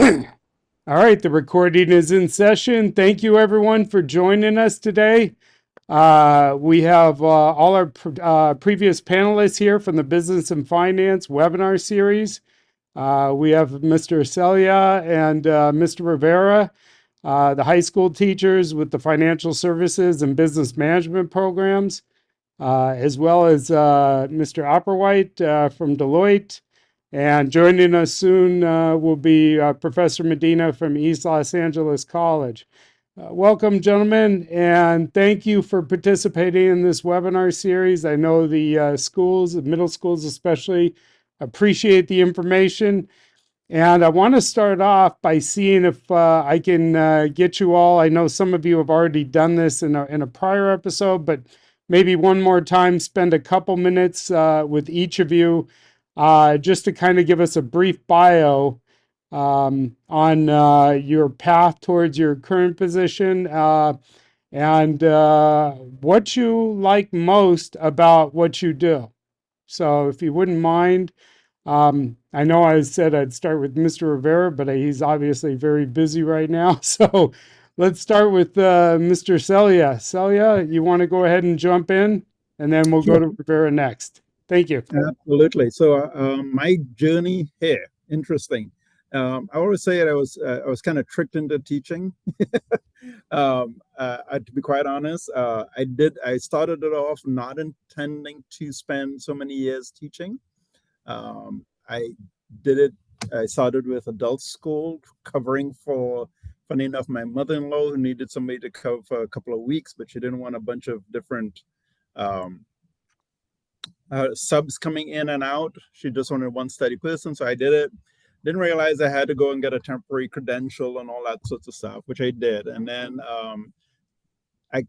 All right, the recording is in session. Thank you, everyone, for joining us today. We have all our previous panelists here from the Business and Finance webinar series. We have Mr. Sellier and Mr. Rivera, the high school teachers with the financial services and business management programs, as well as Mr. Apperwhite from Deloitte. And joining us soon will be Professor Medina from East Los Angeles College. Welcome, gentlemen, and thank you for participating in this webinar series. I know the schools, the middle schools especially, appreciate the information. And I want to start off by seeing if I can get you all. I know some of you have already done this in a prior episode, but maybe one more time, spend a couple minutes with each of you just to kind of give us a brief bio on your path towards your current position and what you like most about what you do. So if you wouldn't mind, I know I said I'd start with Mr. Rivera, but he's obviously very busy right now. So let's start with Mr. Sellier. Sellier, you want to go ahead and jump in, and then we'll go Sure, to Rivera next. Thank you. absolutely. So my journey here, interesting. I always say that I was kind of tricked into teaching. To be quite honest, I started it off not intending to spend so many years teaching. I did it. I started with adult school, covering for, funny enough, my mother-in-law who needed somebody to cover for a couple of weeks, but she didn't want a bunch of different um, subs coming in and out. She just wanted one steady person, so I did it. Didn't realize I had to go and get a temporary credential and all that sorts of stuff, which I did. And then I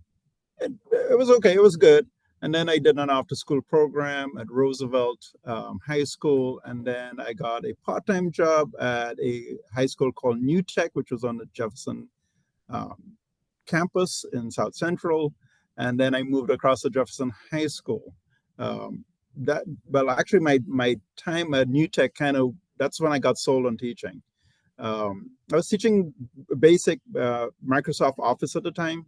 it was okay, it was good. And then I did an after-school program at Roosevelt High School, and then I got a part-time job at a high school called New Tech, which was on the Jefferson um, campus in South Central. And then I moved across to Jefferson High School. Um, that well, actually, my time at New Tech kind of that's when I got sold on teaching. I was teaching basic Microsoft Office at the time,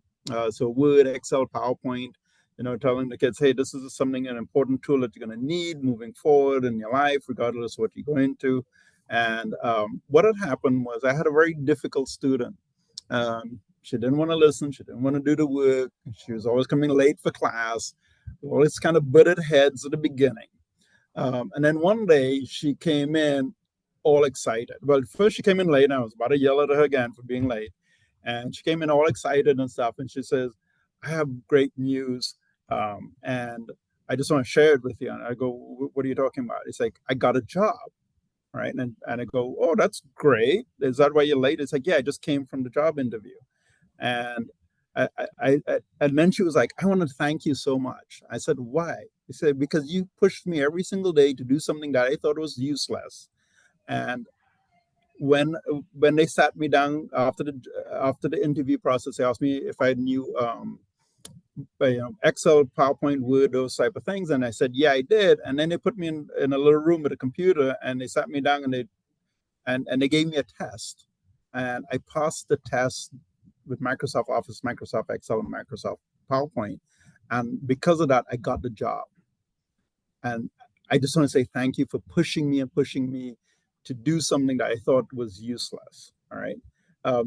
so Word, Excel, PowerPoint. Telling the kids, hey, this is something an important tool that you're going to need moving forward in your life, regardless of what you're going to. And what had happened was I had a very difficult student. She didn't want to listen. She didn't want to do the work. She was always coming late for class. Always kind of butted heads at the beginning. And then one day she came in all excited. Well, first she came in late, and I was about to yell at her again for being late. And she came in all excited and stuff. And she says, I have great news. And I just want to share it with you. And I go, what are you talking about? It's like, I got a job. Right. And I go, oh, that's great. Is that why you're late? It's like, yeah, I just came from the job interview. And and then she was like, I want to thank you so much. I said, why? He said, because you pushed me every single day to do something that I thought was useless. And when when they sat me down after the interview process, they asked me if I knew Excel, PowerPoint, Word, those type of things, and I said, yeah, I did. And then they put me in a little room with a computer, and they sat me down and they gave me a test, and I passed the test with Microsoft Office, Microsoft Excel, and Microsoft PowerPoint. And because of that, I got the job. And I just want to say thank you for pushing me to do something that I thought was useless. All right.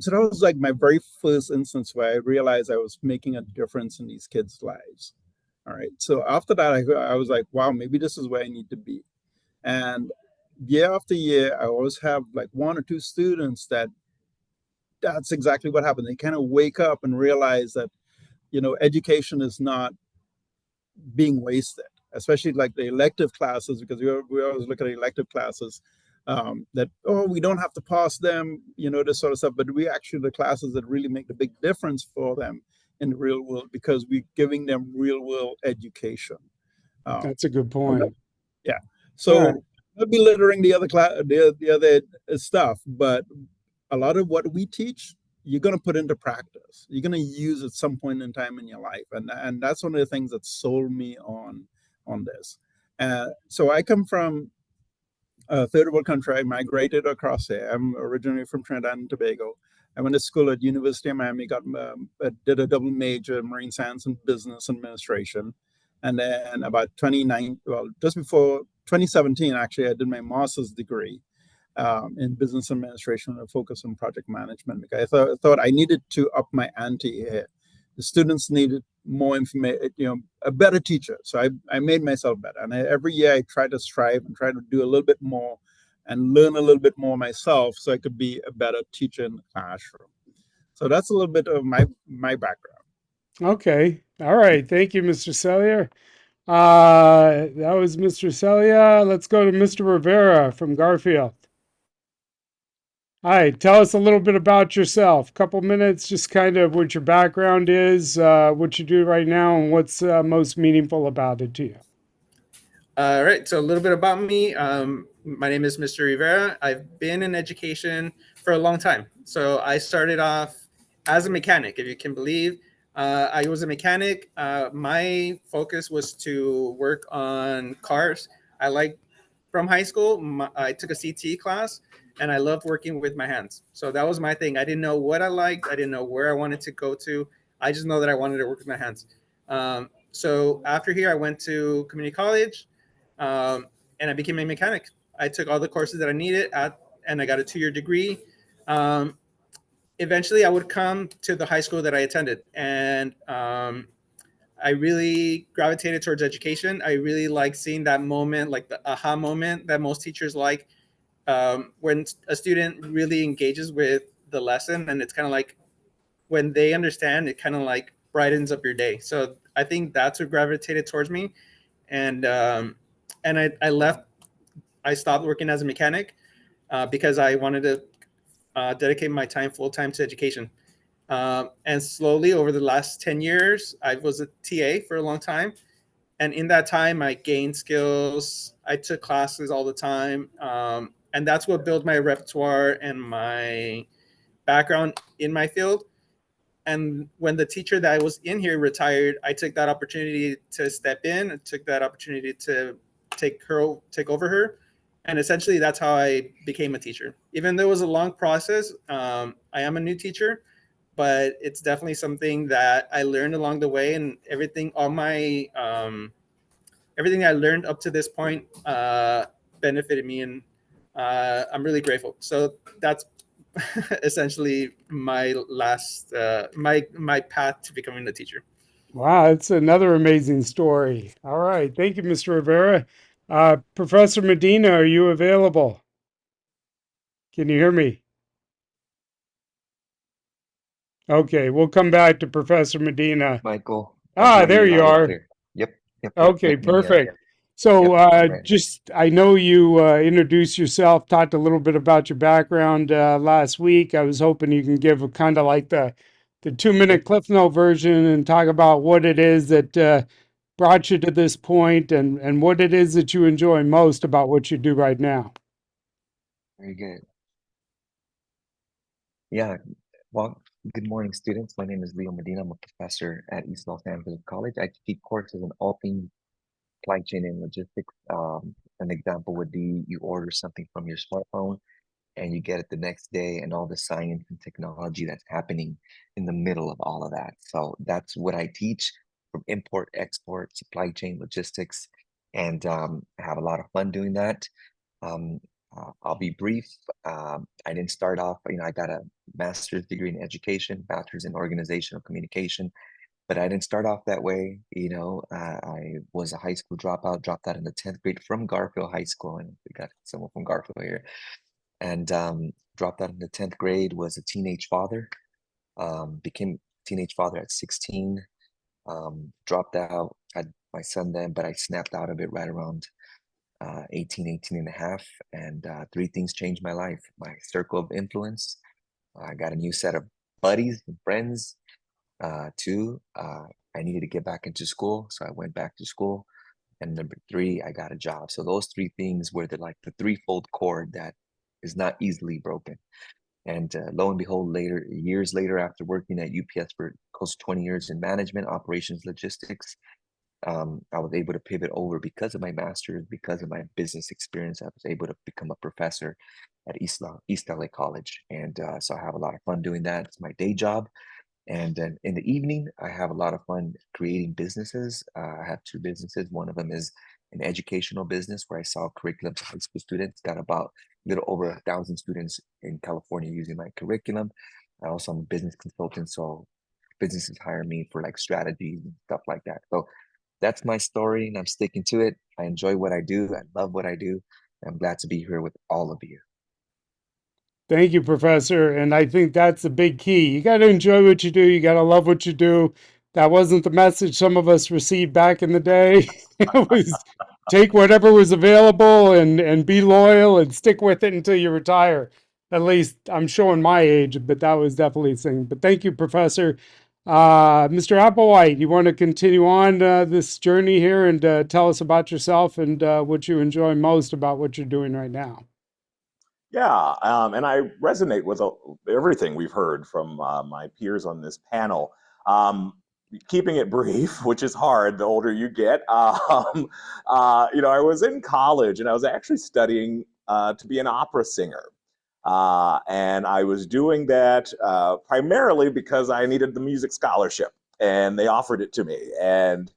So that was like my very first instance where I realized I was making a difference in these kids' lives. All right. So after that, I was like, wow, maybe this is where I need to be. And year after year, I always have like one or two students that's exactly what happened. They kind of wake up and realize that, education is not being wasted, especially like the elective classes, because we always look at elective classes that, oh, we don't have to pass them, this sort of stuff, but we actually the classes that really make the big difference for them in the real world because we're giving them real world education. Um, That's a good point. yeah. All right. So I'll be littering the other class, the other stuff, but a lot of what we teach, you're going to put into practice. You're going to use at some point in time in your life, and that's one of the things that sold me on this. So I come from third world country. I migrated across here. I'm originally from Trinidad and Tobago. I went to school at University of Miami, did a double major in marine science and business administration. And then about 29, well, just before 2017, actually, I did my master's degree in business administration with a focus on project management. Because I thought I needed to up my ante here. The students needed more information, a better teacher. So I made myself better. And every year I try to strive and try to do a little bit more and learn a little bit more myself so I could be a better teacher in the classroom. So that's a little bit of my background. Okay. All right. Thank you, Mr. Sellier. That was Mr. Sellier. Let's go to Mr. Rivera from Garfield. Hi, tell us a little bit about yourself. Couple minutes, just kind of what your background is, what you do right now, and what's most meaningful about it to you. All right, so a little bit about me. My name is Mr. Rivera. I've been in education for a long time. So I started off as a mechanic, if you can believe. I was a mechanic. My focus was to work on cars. From high school, I took a CTE class, and I loved working with my hands. So that was my thing. I didn't know what I liked. I didn't know where I wanted to go to. I just know that I wanted to work with my hands. So after here, I went to community college, and I became a mechanic. I took all the courses that I needed and I got a 2-year degree. Eventually, I would come to the high school that I attended, and I really gravitated towards education. I really like seeing that moment, like the aha moment that most teachers like, when a student really engages with the lesson, and it's kind of like when they understand, it kind of like brightens up your day. So I think that's what gravitated towards me, and I left. I stopped working as a mechanic because I wanted to dedicate my time full time to education. And slowly over the last 10 years, I was a TA for a long time. And in that time, I gained skills. I took classes all the time. And that's what built my repertoire and my background in my field. And when the teacher that I was in here retired, I took that opportunity to step in and took that opportunity to take over her. And essentially, that's how I became a teacher. Even though it was a long process, I am a new teacher, but it's definitely something that I learned along the way, and everything I learned up to this point benefited me, and I'm really grateful. So that's essentially my my path to becoming a teacher. Wow, it's another amazing story. All right. Thank you, Mr. Rivera. Professor Medina, are you available? Can you hear me? Okay, we'll come back to Professor Medina. Michael, I hear There you you loud and are. clear. Yep. Okay, Let me, perfect. So, I'm ready. I know you introduced yourself, talked a little bit about your background last week. I was hoping you can give a kind of like the 2-minute Cliff Note version and talk about what it is that brought you to this point and what it is that you enjoy most about what you do right now. Very good. Yeah, well, good morning, students. My name is Leo Medina. I'm a professor at East Los Angeles College. I teach courses in all things supply chain and logistics. An example would be you order something from your smartphone and you get it the next day, and all the science and technology that's happening in the middle of all of that. So that's what I teach, from import, export, supply chain, logistics, and I have a lot of fun doing that. Um, I'll be brief. I didn't start off, I got a master's degree in education, bachelor's in organizational communication, but I didn't start off that way. I was a high school dropout, dropped out in the 10th grade from Garfield High School, and we got someone from Garfield here, and dropped out in the 10th grade, was a teenage father, became teenage father at 16, dropped out, had my son then, but I snapped out of it right around 18 and a half, and three things changed my life. My circle of influence, I got a new set of buddies and friends. Two, I needed to get back into school, so I went back to school. And number three, I got a job. So those three things were the threefold cord that is not easily broken. And lo and behold, years later, after working at UPS for close to 20 years in management, operations, logistics, I was able to pivot over because of my master's, because of my business experience. I was able to become a professor at East LA College. And so I have a lot of fun doing that. It's my day job. And then in the evening, I have a lot of fun creating businesses. I have two businesses. One of them is an educational business where I sell curriculum to high school students. Got about a little over 1,000 students in California using my curriculum. I also am a business consultant, so businesses hire me for like strategies and stuff like that. So that's my story, and I'm sticking to it. I enjoy what I do. I love what I do. I'm glad to be here with all of you. Thank you, Professor. And I think that's the big key. You got to enjoy what you do. You got to love what you do. That wasn't the message some of us received back in the day. It was take whatever was available and be loyal and stick with it until you retire. At least I'm showing my age, but that was definitely a thing. But thank you, Professor. Mr. Apperwhite, you want to continue on this journey here and tell us about yourself and what you enjoy most about what you're doing right now? Yeah, and I resonate with everything we've heard from my peers on this panel. Um, Keeping it brief, which is hard the older you get. I was in college and I was actually studying to be an opera singer. And I was doing that primarily because I needed the music scholarship, and they offered it to me. And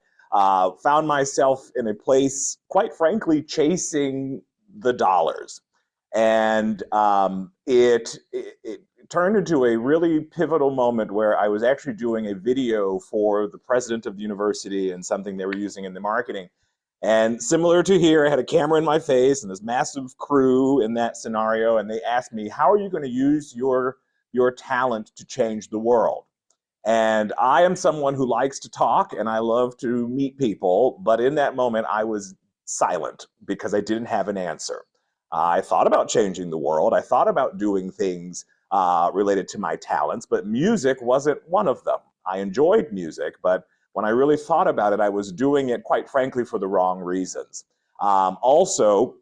found myself in a place, quite frankly, chasing the dollars. And it turned into a really pivotal moment where I was actually doing a video for the president of the university and something they were using in the marketing. And similar to here, I had a camera in my face and this massive crew in that scenario, and they asked me, "How are you going to use your talent to change the world?" And I am someone who likes to talk and I love to meet people, but in that moment I was silent because I didn't have an answer. I thought about changing the world. I thought about doing things related to my talents, but music wasn't one of them. I enjoyed music, but when I really thought about it, I was doing it, quite frankly, for the wrong reasons. Also,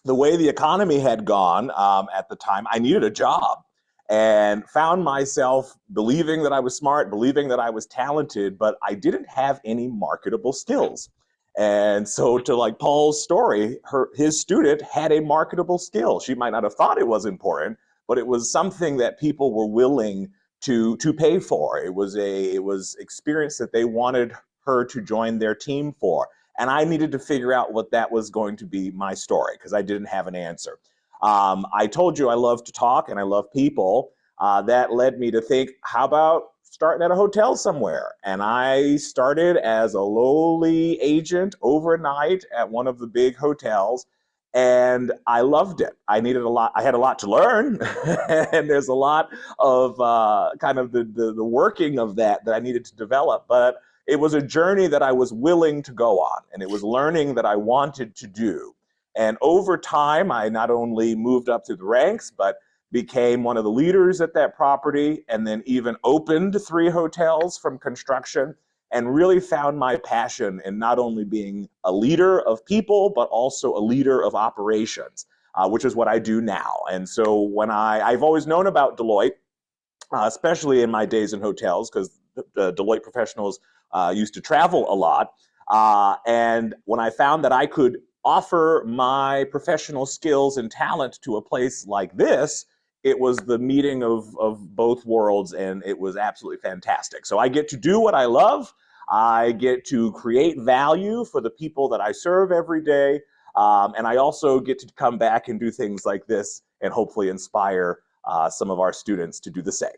the way the economy had gone at the time, I needed a job and found myself believing that I was smart, believing that I was talented, but I didn't have any marketable skills. And so, to like Paul's story, his student had a marketable skill. She might not have thought it was important, but it was something that people were willing to pay for. It was experience that they wanted her to join their team for. And I needed to figure out what that was going to be my story because I didn't have an answer. I told you I love to talk and I love people. That led me to think, how about starting at a hotel somewhere? And I started as a lowly agent overnight at one of the big hotels. And I loved it. I needed a lot. I had a lot to learn, and there's a lot of kind of the working of that I needed to develop. But it was a journey that I was willing to go on, and it was learning that I wanted to do. And over time, I not only moved up through the ranks, but became one of the leaders at that property, and then even opened 3 hotels from construction, and really found my passion in not only being a leader of people, but also a leader of operations, which is what I do now. And so when I've always known about Deloitte, especially in my days in hotels, because Deloitte professionals used to travel a lot. And when I found that I could offer my professional skills and talent to a place like this, it was the meeting of both worlds, and it was absolutely fantastic. So I get to do what I love. I get to create value for the people that I serve every day. And I also get to come back and do things like this and hopefully inspire some of our students to do the same.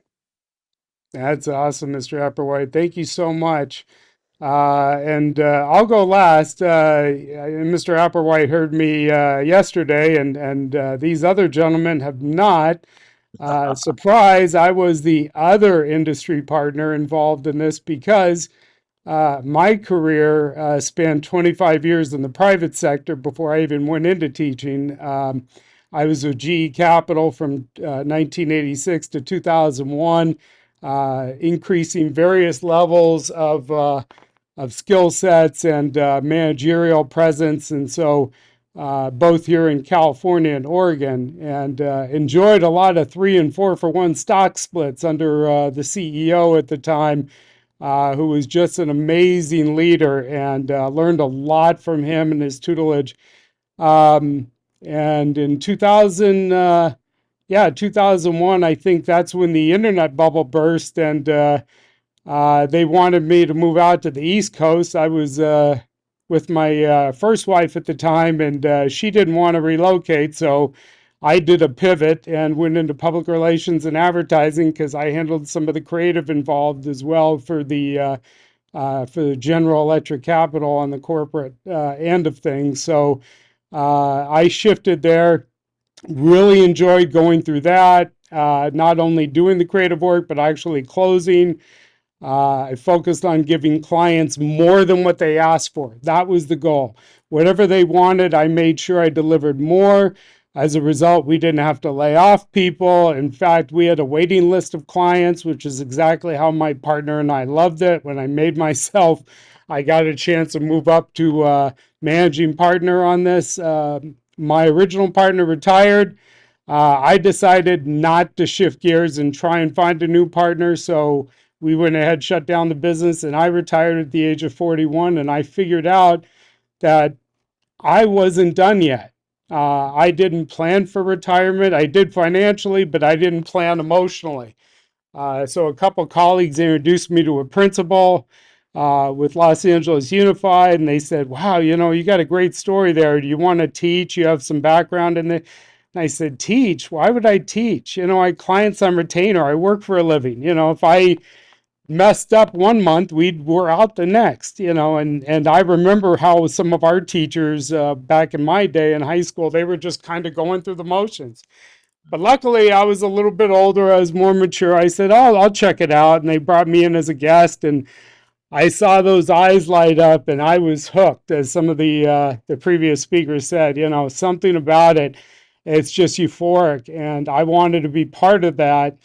That's awesome, Mr. Apperwhite. Thank you so much. And I'll go last. Mr. Apperwhite heard me yesterday, and these other gentlemen have not. Surprise, I was the other industry partner involved in this because my career spanned 25 years in the private sector before I even went into teaching. I was with GE Capital from 1986 to 2001, increasing various levels of skill sets and managerial presence. And so both here in California and Oregon, and enjoyed a lot of 3 and 4 for 1 stock splits under the CEO at the time. who was just an amazing leader, and learned a lot from him and his tutelage. And in 2001, I think that's when the internet bubble burst, and they wanted me to move out to the East Coast. I was with my first wife at the time, and she didn't want to relocate, so I did a pivot and went into public relations and advertising because I handled some of the creative involved as well for the General Electric Capital on the corporate end of things. So I shifted there. Really enjoyed going through that. Not only doing the creative work, but actually closing. I focused on giving clients more than what they asked for. That was the goal. Whatever they wanted, I made sure I delivered more. As a result, we didn't have to lay off people. In fact, we had a waiting list of clients, which is exactly how my partner and I loved it. When I made myself, I got a chance to move up to managing partner on this. My original partner retired. I decided not to shift gears and try and find a new partner. So we went ahead, shut down the business, and I retired at the age of 41. And I figured out that I wasn't done yet. I didn't plan for retirement. I did financially, but I didn't plan emotionally. So a couple of colleagues introduced me to a principal with Los Angeles Unified, and they said, "Wow, you got a great story there. Do you want to teach? You have some background in it." And I said, "Teach? Why would I teach? I had clients on retainer. I work for a living. If I messed up one month, we're out the next, and I remember how some of our teachers back in my day in high school, they were just kind of going through the motions. But luckily, I was a little bit older. I was more mature. I said, "Oh, I'll check it out." And they brought me in as a guest, and I saw those eyes light up, and I was hooked, as some of the previous speakers said. Something about it, it's just euphoric, and I wanted to be part of that.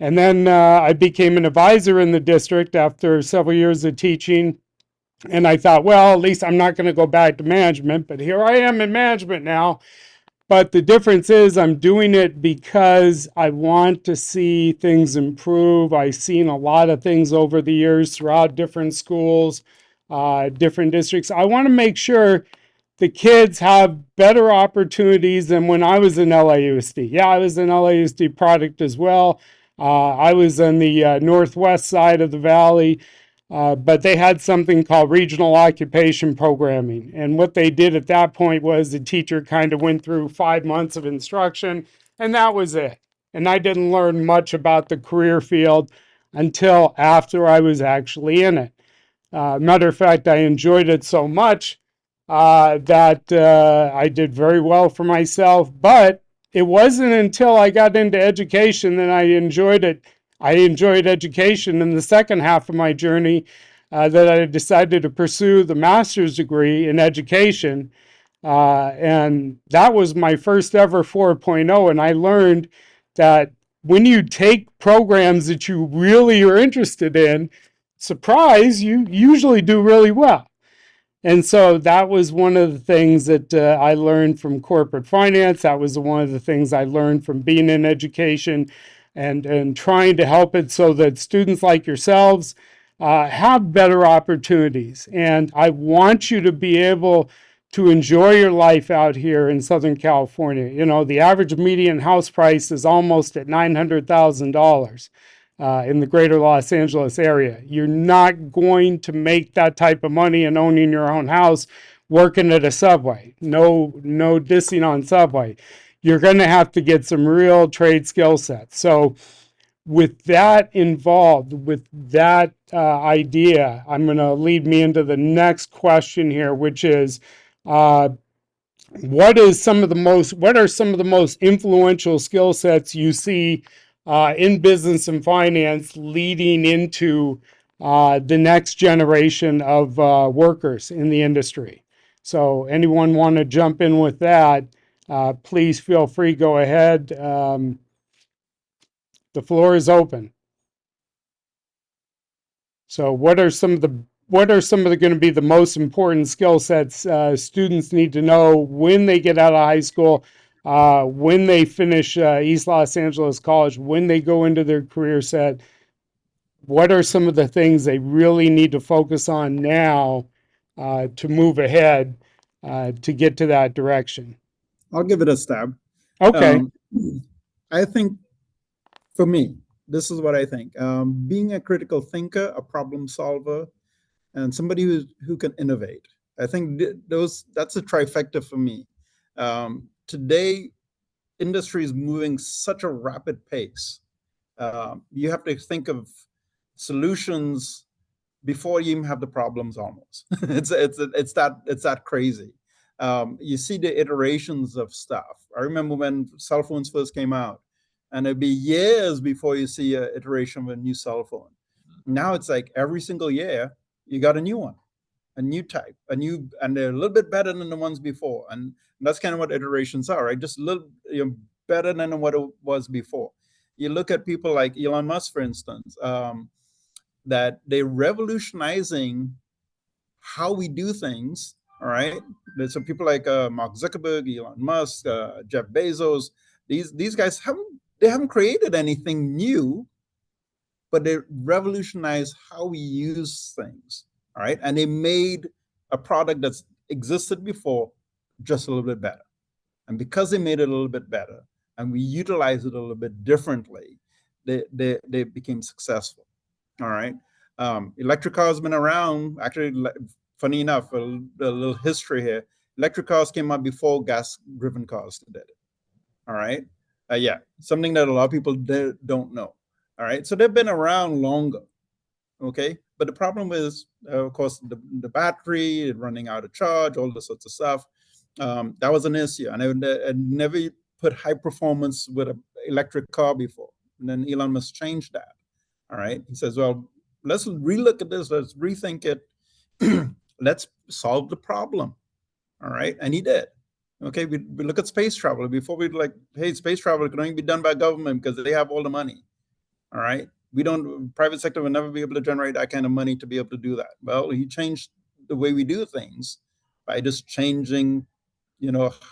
And then I became an advisor in the district after several years of teaching. And I thought, well, at least I'm not going to go back to management. But here I am in management now. But the difference is I'm doing it because I want to see things improve. I've seen a lot of things over the years throughout different schools, different districts. I want to make sure the kids have better opportunities than when I was in LAUSD. Yeah, I was an LAUSD product as well. I was on the northwest side of the valley, but they had something called regional occupation programming. And what they did at that point was the teacher kind of went through 5 months of instruction, and that was it. And I didn't learn much about the career field until after I was actually in it. Matter of fact, I enjoyed it so much that I did very well for myself. But it wasn't until I got into education that I enjoyed it. I enjoyed education in the second half of my journey that I decided to pursue the master's degree in education. And that was my first ever 4.0. And I learned that when you take programs that you really are interested in, surprise, you usually do really well. And so that was one of the things that I learned from corporate finance. That was one of the things I learned from being in education and trying to help it so that students like yourselves have better opportunities. And I want you to be able to enjoy your life out here in Southern California. The average median house price is almost at $900,000. In the greater Los Angeles area. You're not going to make that type of money in owning your own house working at a Subway. No dissing on Subway. You're going to have to get some real trade skill sets. So with that involved, with that idea, I'm going to lead me into the next question here, which is, what are some of the most influential skill sets you see in business and finance leading into the next generation of workers in the industry? So anyone want to jump in with that, please feel free, go ahead. The floor is open. So what are some of the going to be the most important skill sets students need to know when they get out of high school, when they finish East Los Angeles College, when they go into their career set? what are some of the things they really need to focus on now to move ahead to get to that direction? I'll give it a stab. Okay. Um, I think for me, this is what I think. Being a critical thinker, a problem solver, and somebody who can innovate. I think that's a trifecta for me. Today, industry is moving such a rapid pace. You have to think of solutions before you even have the problems almost. It's that crazy. You see the iterations of stuff. I remember when cell phones first came out, and it'd be years before you see an iteration of a new cell phone. Now it's like every single year you got a new one, a new type, and they're a little bit better than the ones before. And that's kind of what iterations are, right? Just a little better than what it was before. You look at people like Elon Musk, for instance, that they're revolutionizing how we do things. All right, there's some people like Mark Zuckerberg, Elon Musk, Jeff Bezos. These guys haven't created anything new, but they revolutionized how we use things. All right, and they made a product that's existed before just a little bit better. And because they made it a little bit better, and we utilize it a little bit differently, they became successful. All right. Electric cars have been around. Actually, funny enough, a little history here. Electric cars came out before gas-driven cars did. All right. Yeah, something that a lot of people don't know. All right. So they've been around longer. Okay. But the problem is, of course, the battery running out of charge, all this sorts of stuff. That was an issue. And I never put high performance with an electric car before. And then Elon Musk changed that. All right. He says, well, let's relook at this. Let's rethink it. Let's solve the problem. All right. And he did. Okay. We look at space travel. Before we'd like, hey, space travel can only be done by government because they have all the money. All right. Private sector will never be able to generate that kind of money to be able to do that. Well, he changed the way we do things by just changing,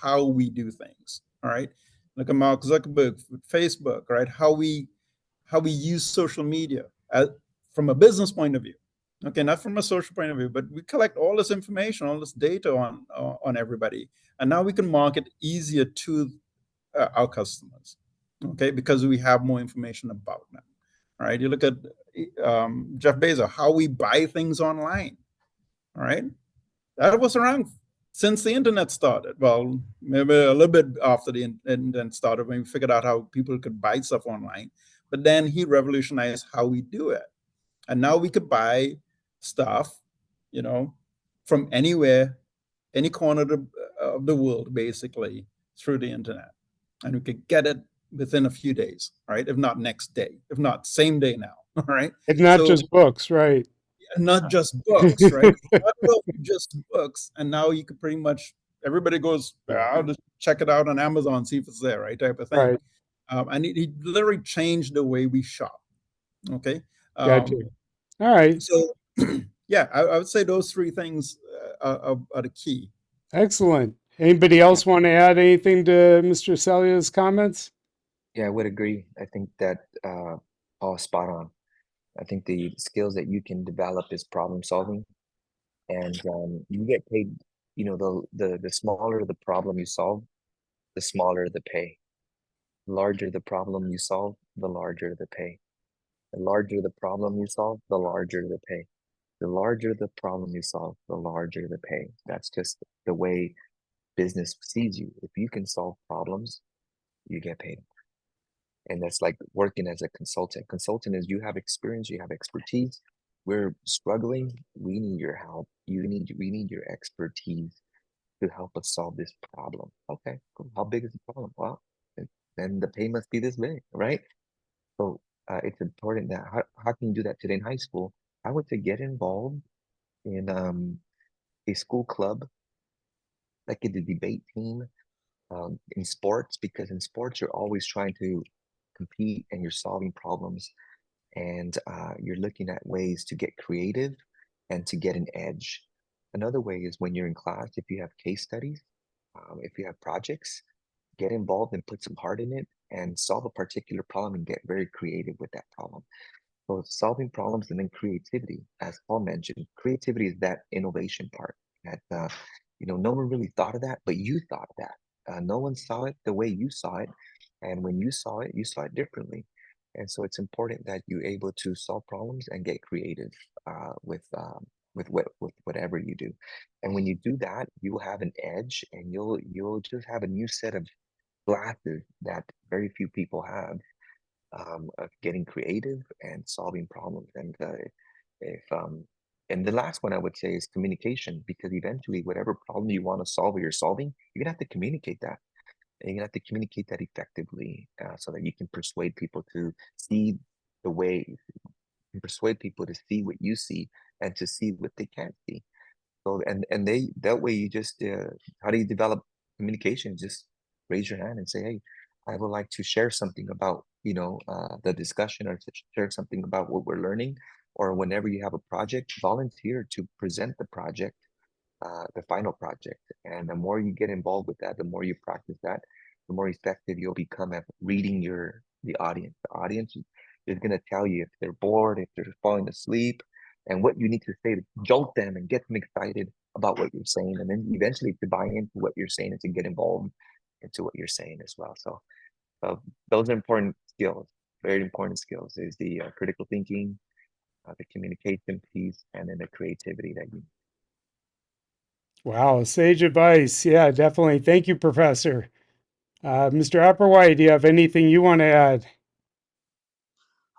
how we do things. All right. Look at Mark Zuckerberg, Facebook, right? How we use social media from a business point of view. Okay, not from a social point of view, but we collect all this information, all this data on everybody, and now we can market easier to our customers. Okay, because we have more information about them. All right, you look at Jeff Bezos, how we buy things online. All right, that was around since the internet started. Well, maybe a little bit after the internet started when we figured out how people could buy stuff online. But then he revolutionized how we do it. And now we could buy stuff, from anywhere, any corner of the world, basically, through the internet. And we could get it within a few days, right? If not next day, if not same day now, all right? It's not just books, right? Not just books, right? Not just books. And now you could pretty much, everybody goes, I'll just check it out on Amazon, see if it's there, right? Type of thing. Right. And he literally changed the way we shop. Okay. Gotcha. All right. So, yeah, I would say those three things are the key. Excellent. Anybody else want to add anything to Mr. Sellier's comments? Yeah, I would agree. I think that Paul's spot on. I think the skills that you can develop is problem solving, and you get paid. The smaller the problem you solve, the smaller the pay. The larger the problem you solve, the larger the pay. The larger the problem you solve, the larger the pay. The larger the problem you solve, the larger the pay. That's just the way business sees you. If you can solve problems, you get paid. And that's like working as a consultant. Consultant is you have experience, you have expertise. We're struggling. We need your help. We need your expertise to help us solve this problem. Okay, cool. How big is the problem? Well, then the pay must be this big, right? So it's important that how can you do that today in high school? I would say get involved in a school club, like in the debate team, in sports, because in sports you're always trying to compete and you're solving problems, and you're looking at ways to get creative and to get an edge. Another way is when you're in class, if you have case studies, if you have projects, get involved and put some heart in it and solve a particular problem and get very creative with that problem. So solving problems and then creativity, as Paul mentioned, creativity is that innovation part that, no one really thought of that, but you thought of that. No one saw it the way you saw it. And when you saw it differently. And so it's important that you're able to solve problems and get creative with whatever you do. And when you do that, you will have an edge, and you'll just have a new set of glasses that very few people have, of getting creative and solving problems. If and the last one I would say is communication, because eventually whatever problem you want to solve or you're solving, you're gonna have to communicate that. And you're gonna have to communicate that effectively, so that you can persuade people to see the way, and persuade people to see what you see and to see what they can't see. So and they that way you just how do you develop communication? Just raise your hand and say, hey, I would like to share something about the discussion, or to share something about what we're learning. Or whenever you have a project, volunteer to present the project, the final project. And the more you get involved with that, the more you practice that, the more effective you'll become at reading the audience. The audience is going to tell you if they're bored, if they're falling asleep, and what you need to say to jolt them and get them excited about what you're saying, and then eventually to buy into what you're saying and to get involved into what you're saying as well. So those are important skills, very important skills, is the critical thinking, the communication piece, and then the creativity that you. Wow, sage advice. Yeah, definitely. Thank you, Professor. Mr. Apperwhite, do you have anything you want to add?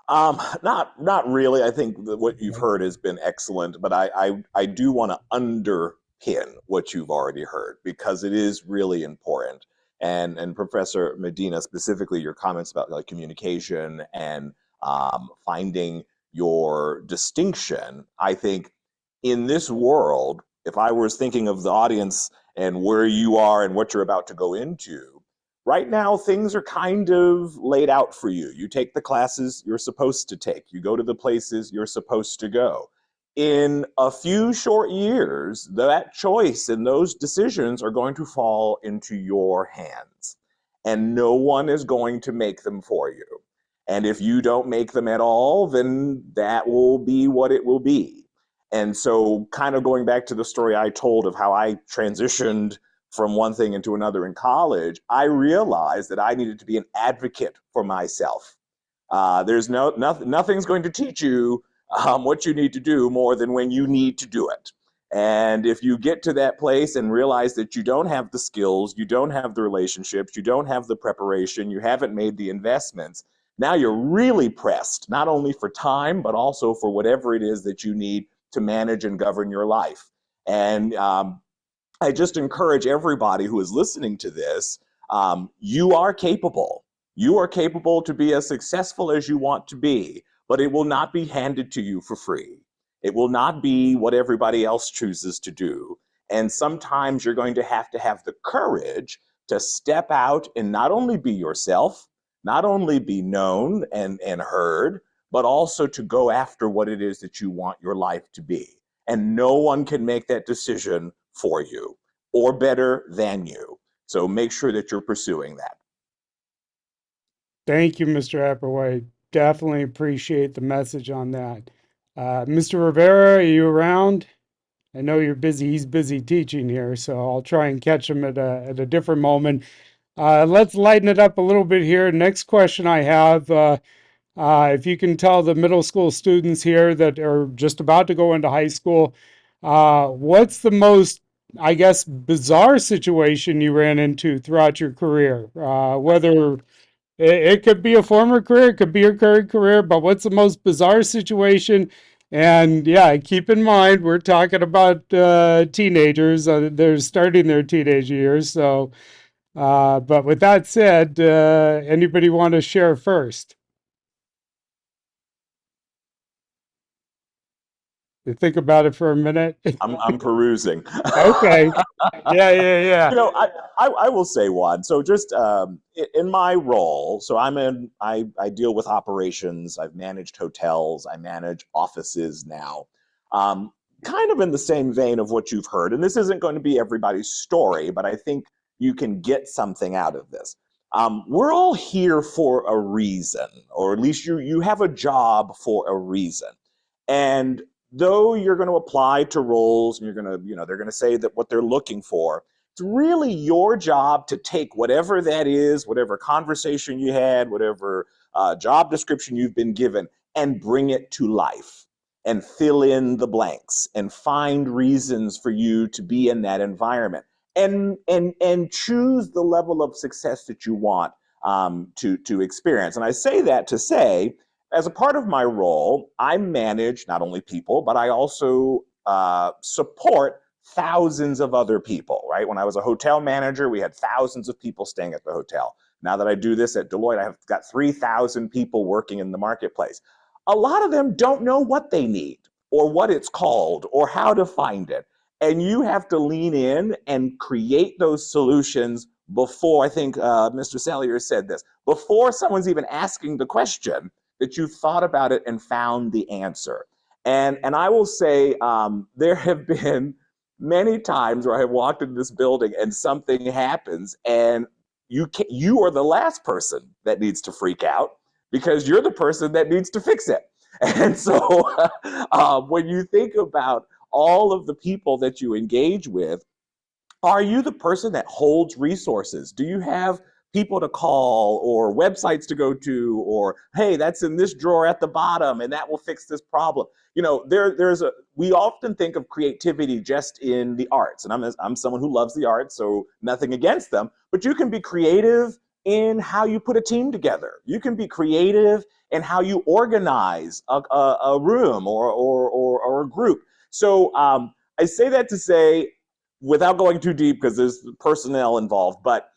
Not really. I think that what you've heard has been excellent, but I do want to underpin what you've already heard, because it is really important. And Professor Medina, specifically your comments about like communication and finding your distinction. I think in this world, if I was thinking of the audience and where you are and what you're about to go into, right now, things are kind of laid out for you. You take the classes you're supposed to take. You go to the places you're supposed to go. In a few short years, that choice and those decisions are going to fall into your hands. And no one is going to make them for you. And if you don't make them at all, then that will be what it will be. And so, kind of going back to the story I told of how I transitioned from one thing into another in college, I realized that I needed to be an advocate for myself. There's nothing's going to teach you what you need to do more than when you need to do it. And if you get to that place and realize that you don't have the skills, you don't have the relationships, you don't have the preparation, you haven't made the investments, now you're really pressed, not only for time, but also for whatever it is that you need to manage and govern your life. And I just encourage everybody who is listening to this, you are capable. You are capable to be as successful as you want to be, but it will not be handed to you for free. It will not be what everybody else chooses to do. And sometimes you're going to have the courage to step out and not only be yourself, not only be known and heard, but also to go after what it is that you want your life to be. And no one can make that decision for you, or better than you. So make sure that you're pursuing that. Thank you, Mr. Apperwhite. Definitely appreciate the message on that. Mr. Rivera, are you around? I know you're busy. He's busy teaching here, so I'll try and catch him at a different moment. Let's lighten it up a little bit here. Next question I have, if you can tell the middle school students here that are just about to go into high school, what's the most, I guess, bizarre situation you ran into throughout your career? Whether it could be a former career, it could be your current career, but what's the most bizarre situation? And yeah, keep in mind, we're talking about teenagers. They're starting their teenage years. So, but with that said, anybody want to share first? Think about it for a minute. I'm perusing. Okay. Yeah. You know, I will say one. So just in my role, so I deal with operations. I've managed hotels. I manage offices now. Kind of in the same vein of what you've heard. And this isn't going to be everybody's story, but I think you can get something out of this. we're all here for a reason, or at least you have a job for a reason. And though you're going to apply to roles and you're going to, they're going to say that what they're looking for, it's really your job to take whatever that is, whatever conversation you had, whatever job description you've been given, and bring it to life and fill in the blanks and find reasons for you to be in that environment and choose the level of success that you want to experience. And I say that to say, as a part of my role, I manage not only people, but I also support thousands of other people, right? When I was a hotel manager, we had thousands of people staying at the hotel. Now that I do this at Deloitte, I've got 3,000 people working in the marketplace. A lot of them don't know what they need or what it's called or how to find it. And you have to lean in and create those solutions before, I think Mr. Sellier said this, before someone's even asking the question, that you've thought about it and found the answer. And I will say there have been many times where I have walked in this building and something happens and you are the last person that needs to freak out because you're the person that needs to fix it. And so when you think about all of the people that you engage with, are you the person that holds resources? Do you have people to call or websites to go to, or hey, that's in this drawer at the bottom and that will fix this problem? We often think of creativity just in the arts, and I'm someone who loves the arts, so nothing against them, but you can be creative in how you put a team together. You can be creative in how you organize a room or a group. So I say that to say, without going too deep because there's personnel involved, but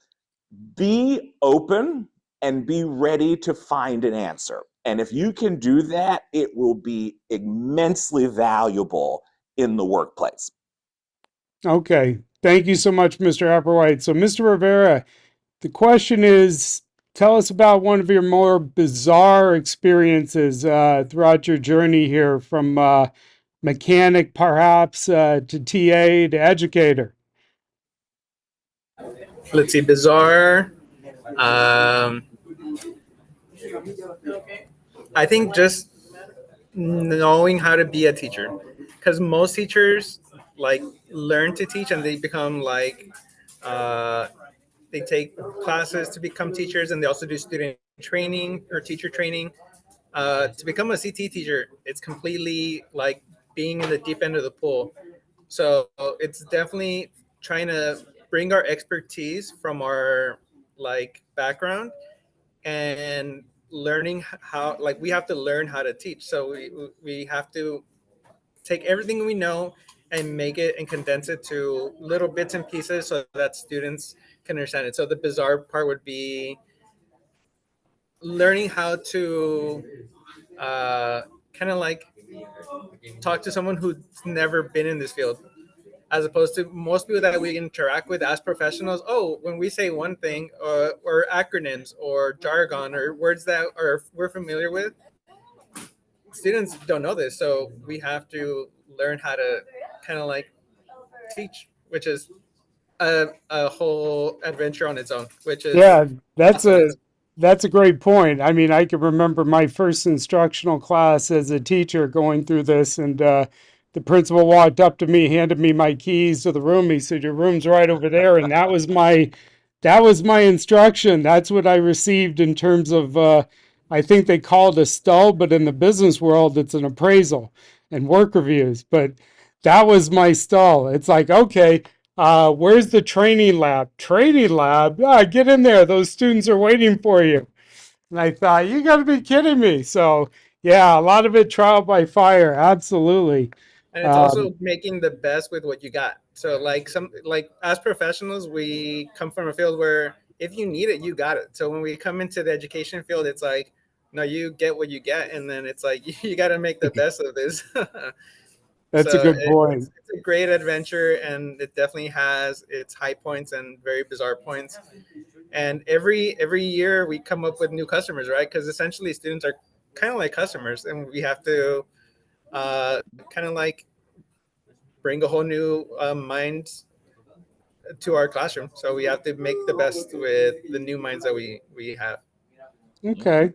be open and be ready to find an answer. And if you can do that, it will be immensely valuable in the workplace. Okay. Thank you so much, Mr. Apperwhite. So, Mr. Rivera, the question is, tell us about one of your more bizarre experiences throughout your journey here from mechanic, perhaps, to TA to educator. Let's see, bizarre. Um, I think just knowing how to be a teacher, because most teachers like learn to teach and they become like they take classes to become teachers, and they also do student training or teacher training. To become a CTE teacher, it's completely like being in the deep end of the pool. So it's definitely trying to bring our expertise from our like background and learning how, like, we have to learn how to teach. So we have to take everything we know and make it and condense it to little bits and pieces so that students can understand it. So the bizarre part would be learning how to kind of like talk to someone who's never been in this field, as opposed to most people that we interact with as professionals. Oh, when we say one thing or acronyms or jargon or words that we're familiar with, students don't know this. So we have to learn how to kind of like teach, which is a whole adventure on its own, which is Yeah, that's awesome. a great point. I mean, I can remember my first instructional class as a teacher going through this, and the principal walked up to me, handed me my keys to the room. He said, "Your room's right over there," and that was my instruction. That's what I received in terms of I think they call it a stub, but in the business world, it's an appraisal and work reviews. But that was my stall. It's like, okay. Where's the training lab? Training lab? Ah, get in there. Those students are waiting for you. And I thought, you got to be kidding me. So, yeah, a lot of it trial by fire. Absolutely. And it's Um, also making the best with what you got. So like as professionals, we come from a field where if you need it, you got it. So when we come into the education field, it's like, no, you get what you get, and then it's like you got to make the best of this. that's a So good point. it's a great adventure, and it definitely has its high points and very bizarre points. And every year we come up with new customers, right? Because essentially students are kind of like customers, and we have to kind of like bring a whole new mind to our classroom. So we have to make the best with the new minds that we have. Okay.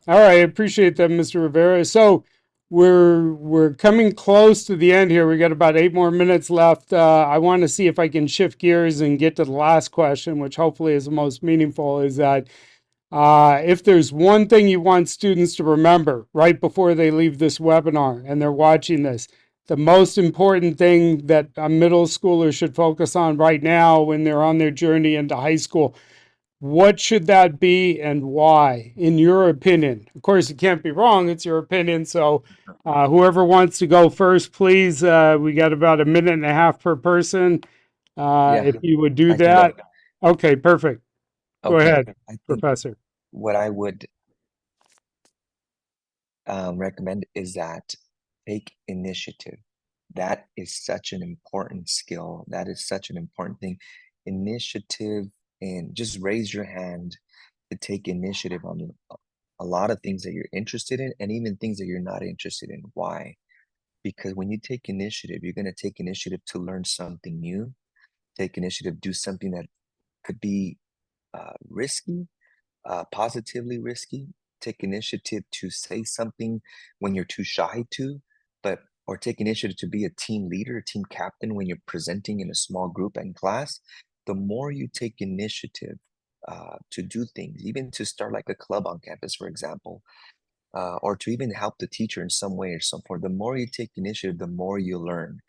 All right. I appreciate that, Mr. Rivera. So we're coming close to the end here. We got about 8 more minutes left. I want to see if I can shift gears and get to the last question, which hopefully is the most meaningful, is that if there's one thing you want students to remember right before they leave this webinar and they're watching this, the most important thing that a middle schooler should focus on right now when they're on their journey into high school, what should that be and why, in your opinion? Of course, it can't be wrong. It's your opinion. So whoever wants to go first, please. We got about 1.5 minutes per person. Yeah, If you would do I can go. that. Okay, perfect. Go Okay, ahead, I think Professor. what I would recommend is that take initiative. That is such an important skill. That is such an important thing. Initiative, and just raise your hand to take initiative on a lot of things that you're interested in and even things that you're not interested in. Why? Because when you take initiative, you're going to take initiative to learn something new, take initiative, do something that could be risky, positively risky. Take initiative to say something when you're too shy to, or take initiative to be a team leader, a team captain when you're presenting in a small group and class. The more you take initiative to do things, even to start like a club on campus, for example, or to even help the teacher in some way or some form, the more you take initiative, the more you learn.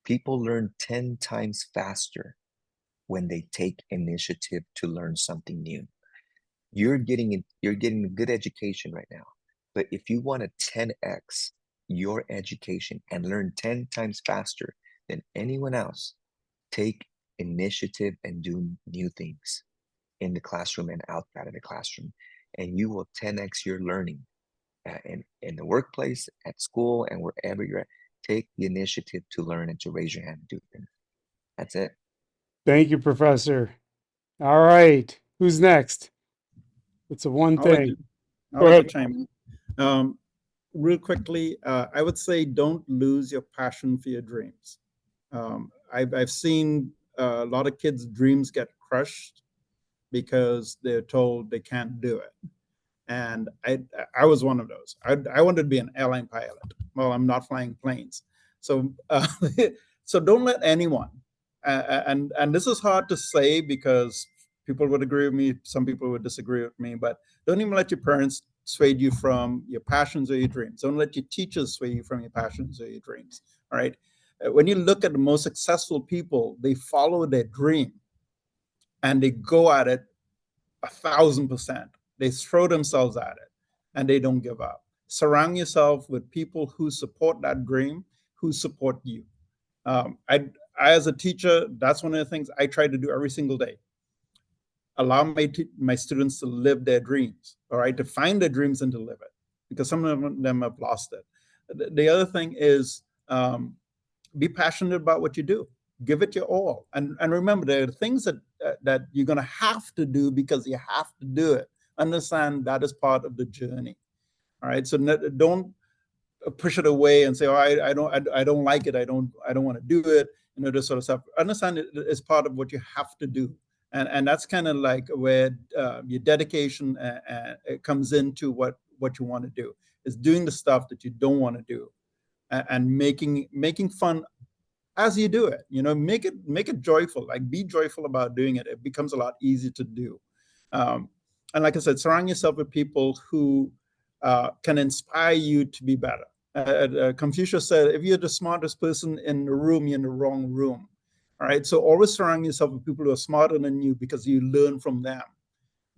People learn 10 times faster when they take initiative to learn something new. You're getting a good education right now. But if you want to 10x your education and learn 10 times faster than anyone else, take initiative and do new things in the classroom and outside of the classroom. And you will 10x your learning in the workplace, at school, and wherever you're at. Take the initiative to learn and to raise your hand and do things. That's it. Thank you, Professor. All right. Who's next? It's the one I'll let thing. you, I'll Go let you ahead. chime in. Real quickly, I would say don't lose your passion for your dreams. I've seen a lot of kids' dreams get crushed because they're told they can't do it. And I was one of those. I wanted to be an airline pilot. Well, I'm not flying planes. So so don't let anyone, and this is hard to say because people would agree with me, some people would disagree with me, but don't even let your parents sway you from your passions or your dreams. Don't let your teachers sway you from your passions or your dreams. All right. When you look at the most successful people, they follow their dream and they go at it 1,000%. They throw themselves at it and they don't give up. Surround yourself with people who support that dream, who support you. I, as a teacher, that's one of the things I try to do every single day. Allow my students to live their dreams, all right, to find their dreams and to live it, because some of them have lost it. The other thing is be passionate about what you do. Give it your all, and remember, there are things that you're going to have to do because you have to do it. Understand that is part of the journey. All right, so don't push it away and say, "Oh, I don't like it. I don't want to do it." You know, this sort of stuff. Understand it is part of what you have to do, and that's kind of like where your dedication comes into what you want to do. Is doing the stuff that you don't want to do, and making fun as you do it. You know, make it joyful. Like, be joyful about doing it. It becomes a lot easier to do. And like I said, surround yourself with people who can inspire you to be better. Confucius said, if you're the smartest person in the room, you're in the wrong room. All right. So always surround yourself with people who are smarter than you because you learn from them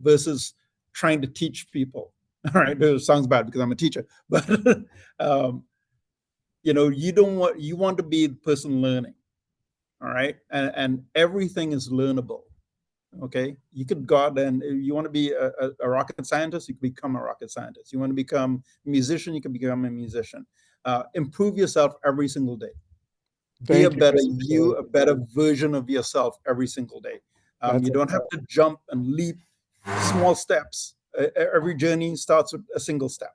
versus trying to teach people. All right. It sounds bad because I'm a teacher, but you know, you want to be the person learning. All right. And everything is learnable. Okay. You could go out and if you want to be a rocket scientist, you can become a rocket scientist. You want to become a musician, you can become a musician. Improve yourself every single day. Be a better you, a better version of yourself every single day. You don't have to jump and leap small steps. Every journey starts with a single step.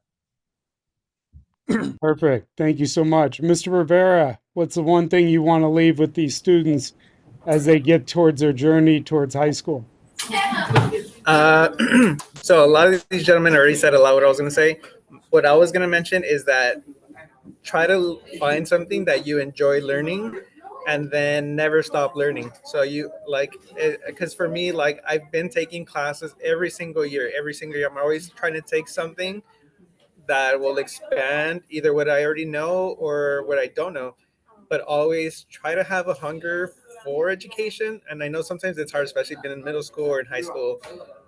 Perfect. Thank you so much. Mr. Rivera, what's the one thing you want to leave with these students as they get towards their journey towards high school? So a lot of these gentlemen already said a lot what I was going to say. What I was going to mention is that try to find something that you enjoy learning and then never stop learning. So you like, because for me, like I've been taking classes every single year. I'm always trying to take something that will expand either what I already know or what I don't know, but always try to have a hunger for education. And I know sometimes it's hard, especially being in middle school or in high school,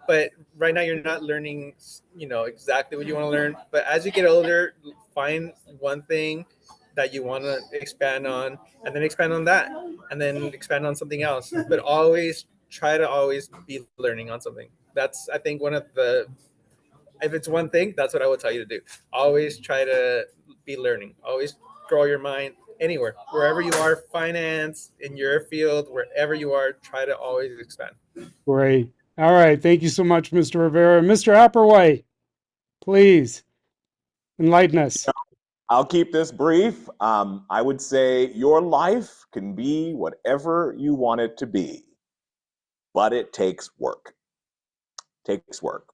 but right now you're not learning, exactly what you want to learn. But as you get older, find one thing that you want to expand on, and then expand on that, and then expand on something else. But always try to always be learning on something. That's, I think, one of the, if it's one thing, that's what I would tell you to do. Always try to be learning. Always grow your mind anywhere, wherever you are, finance, in your field, wherever you are, try to always expand. Great. All right. Thank you so much, Mr. Rivera. Mr. Apperwhite, please enlighten us. I'll keep this brief. I would say your life can be whatever you want it to be, but it takes work. Takes work.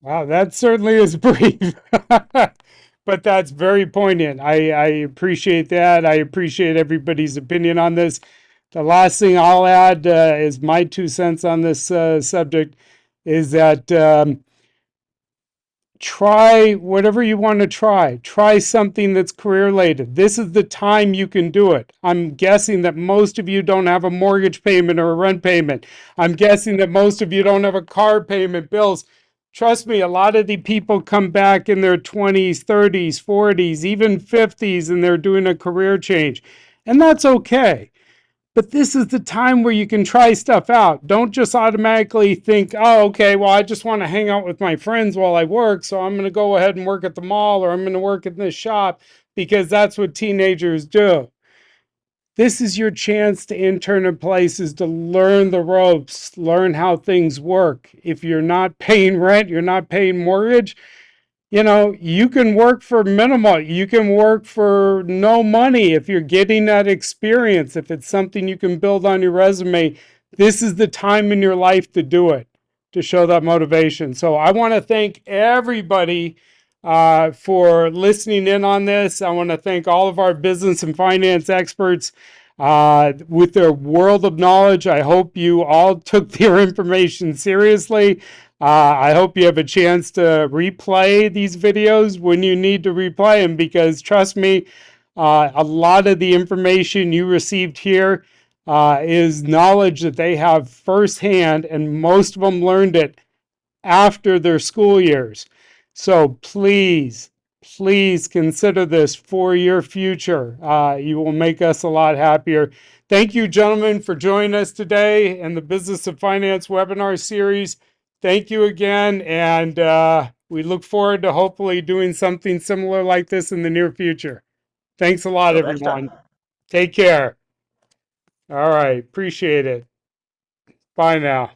Wow, that certainly is brief, but that's very poignant. I appreciate that. I appreciate everybody's opinion on this. The last thing I'll add is my 2 cents on this subject is that try whatever you want to try. Try something that's career related. This is the time you can do it. I'm guessing that most of you don't have a mortgage payment or a rent payment. I'm guessing that most of you don't have a car payment, bills. Trust me, a lot of the people come back in their 20s, 30s, 40s, even 50s, and they're doing a career change. And that's okay. But this is the time where you can try stuff out. Don't just automatically think, oh, okay, well, I just want to hang out with my friends while I work, so I'm going to go ahead and work at the mall or I'm going to work in this shop because that's what teenagers do. This is your chance to intern in places to learn the ropes, learn how things work. If you're not paying rent, you're not paying mortgage, you can work for minimal. You can work for no money if you're getting that experience. If it's something you can build on your resume, this is the time in your life to do it, to show that motivation. So I want to thank everybody for listening in on this. I want to thank all of our business and finance experts with their world of knowledge. I hope you all took their information seriously. I hope you have a chance to replay these videos when you need to replay them, because trust me, a lot of the information you received here is knowledge that they have firsthand, and most of them learned it after their school years. So please, please consider this for your future. You will make us a lot happier. Thank you, gentlemen, for joining us today in the Business of Finance webinar series. Thank you again, and we look forward to hopefully doing something similar like this in the near future. Thanks a lot, Till next time. everyone. Take care. All right. Appreciate it. Bye now.